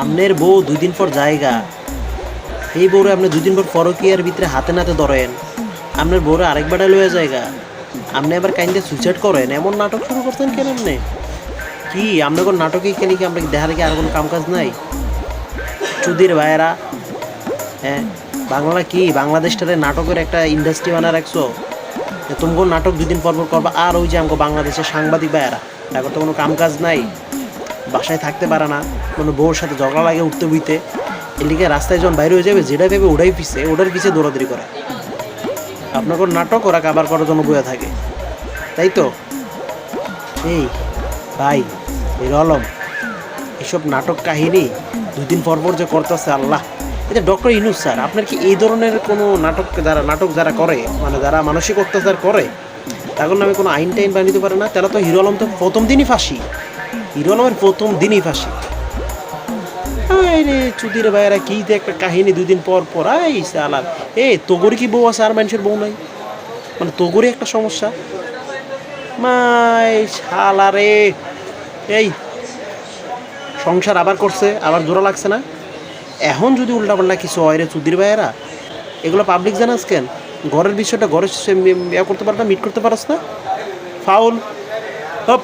আমনের বউ 2 দিন পর জায়গা, এই বউরে আপনি 2 দিন পর পরকীয়ার ভিতরে হাতে নাতে ধরেন, আপনার বউরে আরেকবারে লয়ে জায়গা, আপনি আবার কাইন্ডে সুইসাইড করেন, এমন নাটক শুরু করছেন কেন আপনি? কি আপনার কোন নাটকই খেলি কি আমরা দেখার কি আর কোনো কাম কাজ নাই? চুদির ভাইয়েরা, হ্যাঁ, বাংলা কি বাংলাদেশটারে নাটকের একটা ইন্ডাস্ট্রি বানা রাখছো? তুমি কোন নাটক 2 দিন পর পর করবা, আর ওই যে আমাকে বাংলাদেশের সাংবাদিক ভাইয়েরা এখন তো কোনো কাম কাজ নাই, বাসায় থাকতে পারে না, কোনো বউর সাথে ঝগড়া লাগে উঠতে বুঝতে, এদিকে রাস্তায় যখন বাইরে হয়ে যাবে যেটা ভেবে ওটাই পিছে ওটার পিছে দৌড়াদৌড়ি করে। আপনার কোন নাটক ওরা কাবার করার জন্য বয়ে থাকে, তাই তো? এই ভাই হিরো আলম, এসব নাটক কাহিনী 2 দিন পর পর যে করতেছে আল্লাহ, এটা ডক্টর ইনুস স্যার, আপনার কি এই ধরনের কোনো নাটক যারা করে, মানে যারা মানসিক অত্যাচার করে, তাদের নামে কোনো আইন টাইন বানিয়ে দিতে পারে না? তাহলে তো হিরো আলম তো প্রথম দিনই ফাঁসি, হিরো আলমের প্রথম দিনই ফাঁসি। রে চুদির ভাইয়েরা কি যে একটা কাহিনী 2 দিন পর পর, এই সালার, তোগরি কি বউ আছে আর মানুষের বউ নাই? মানে তোগরি একটা সমস্যা, মাই শালা রে। এই সংসার আবার করছে, আবার জোড়া লাগছে না? এখন যদি উল্টাপাল্টা কিছু হয় রে চুদির ভাইয়েরা, এগুলো পাবলিক জানাস কেন? ঘরের বিষয়টা ঘরে ইয়া করতে পারো না, মিট করতে পারস না, ফাউল। হপ।